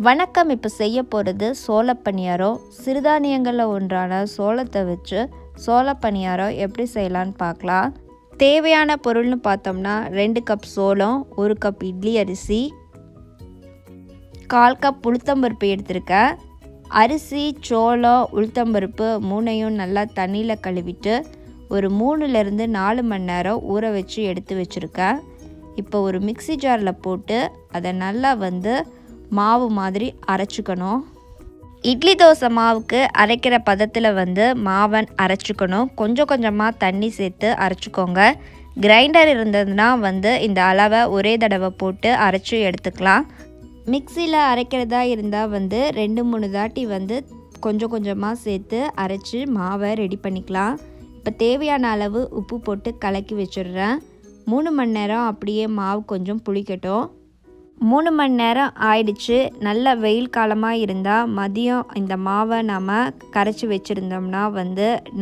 வணக்கம். இப்போ செய்ய போகிறது சோள பணியாரம். சிறுதானியங்களில் ஒன்றான சோளத்தை வச்சு சோள பணியாரம் எப்படி செய்யலான்னு பார்க்கலாம். தேவையான பொருள்னு பார்த்தோம்னா 2 கப் சோளம், 1 கப் இட்லி அரிசி, 1/4 கப் உளுத்தம்பருப்பு எடுத்திருக்கேன். அரிசி, சோளம், உளுத்தம்பருப்பு 3ஐயும் நல்லா தண்ணியில் கழுவிட்டு ஒரு 3லேருந்து 4 மணி நேரம் ஊற வச்சு எடுத்து வச்சுருக்கேன். இப்போ ஒரு மிக்ஸி ஜாரில் போட்டு அதை நல்லா மாவு மாதிரி அரைச்சிக்கணும். இட்லி தோசை மாவுக்கு அரைக்கிற பதத்தில் மாவை அரைச்சிக்கணும். கொஞ்சம் கொஞ்சமாக தண்ணி சேர்த்து அரைச்சிக்கோங்க. கிரைண்டர் இருந்ததுன்னா இந்த அளவை ஒரே தடவை போட்டு அரைச்சி எடுத்துக்கலாம். மிக்சியில் அரைக்கிறதா இருந்தால் 2-3 தாட்டி கொஞ்சம் கொஞ்சமாக சேர்த்து அரைச்சி மாவை ரெடி பண்ணிக்கலாம். இப்போ தேவையான அளவு உப்பு போட்டு கலக்கி வச்சிடுறேன். 3 மணி நேரம் அப்படியே மாவு கொஞ்சம் புளிக்கட்டும். 3 மணி நேரம் ஆயிடுச்சு. நல்ல வெயில் காலமாக இருந்தால் மதியம் இந்த மாவை நாம் கரைச்சி வச்சுருந்தோம்னா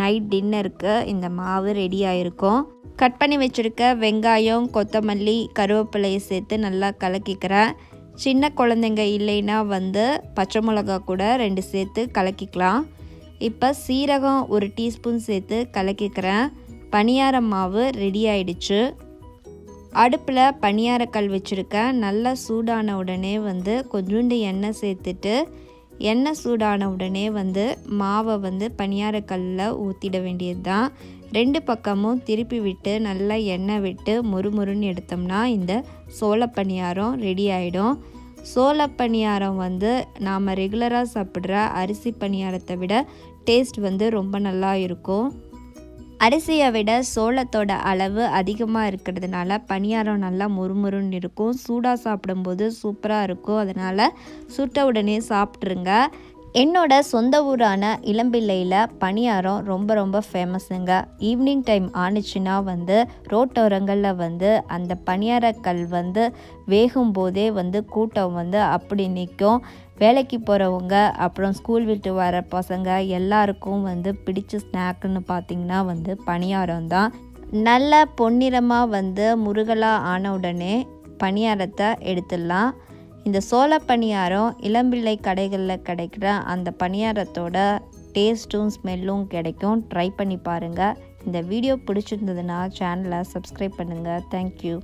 நைட் டின்னருக்கு இந்த மாவு ரெடி ஆகிருக்கும். கட் பண்ணி வச்சுருக்க வெங்காயம், கொத்தமல்லி, கருவேப்பிலையை சேர்த்து நல்லா கலக்கிக்கிறேன். சின்ன குழந்தைங்க இல்லைன்னா பச்சை மிளகா கூட 2 சேர்த்து கலக்கிக்கலாம். இப்போ சீரகம் 1 டீஸ்பூன் சேர்த்து கலக்கிக்கிறேன். பணியார மாவு ரெடி ஆயிடுச்சு. அடுப்பில் பணியாரக்கல் வச்சுருக்கேன். நல்லா சூடான உடனே கொஞ்சோண்டு எண்ணெய் சேர்த்துட்டு எண்ணெய் சூடான உடனே மாவை பணியாரக்கல்லில் ஊற்றிட வேண்டியது தான். 2 பக்கமும் திருப்பி விட்டு நல்லா எண்ணெய் விட்டு முறுமுறுன்னு எடுத்தோம்னா இந்த சோள பணியாரம் ரெடி ஆகிடும். சோள பணியாரம் நாம் ரெகுலராக சாப்பிட்ற அரிசி பணியாரத்தை விட டேஸ்ட் ரொம்ப நல்லா இருக்கும். அரிசியை விட சோளத்தோட அளவு அதிகமாக இருக்கிறதுனால பணியாரம் நல்லா முறுமுறுன்னு இருக்கும். சூடாக சாப்பிடும்போது சூப்பராக இருக்கும். அதனால் சுட்ட உடனே சாப்பிட்ருங்க. என்னோட சொந்த ஊரான இளம்பிள்ளையில் பணியாரம் ரொம்ப ஃபேமஸுங்க. ஈவினிங் டைம் ஆணுச்சுன்னா ரோட்டோரங்களில் அந்த பணியாரக்கல் வேகும் போதே கூட்டம் அப்படி நிற்கும். வேலைக்கு போகிறவங்க, அப்புறம் ஸ்கூல் விட்டு வர பசங்க எல்லாருக்கும் பிடிச்ச ஸ்நாக்குன்னு பார்த்திங்கன்னா பணியாரம் தான். நல்ல பொன்னிறமாக முருகலாக ஆன உடனே பணியாரத்தை எடுத்துடலாம். இந்த சோள பணியாரம் இளம்பிள்ளை கடைகளில் கிடைக்கிற அந்த பணியாரத்தோட டேஸ்ட்டும் ஸ்மெல்லும் கிடைக்கும். ட்ரை பண்ணி பாருங்கள். இந்த வீடியோ பிடிச்சிருந்ததுன்னா சேனலை சப்ஸ்கிரைப் பண்ணுங்கள். தேங்க்யூ.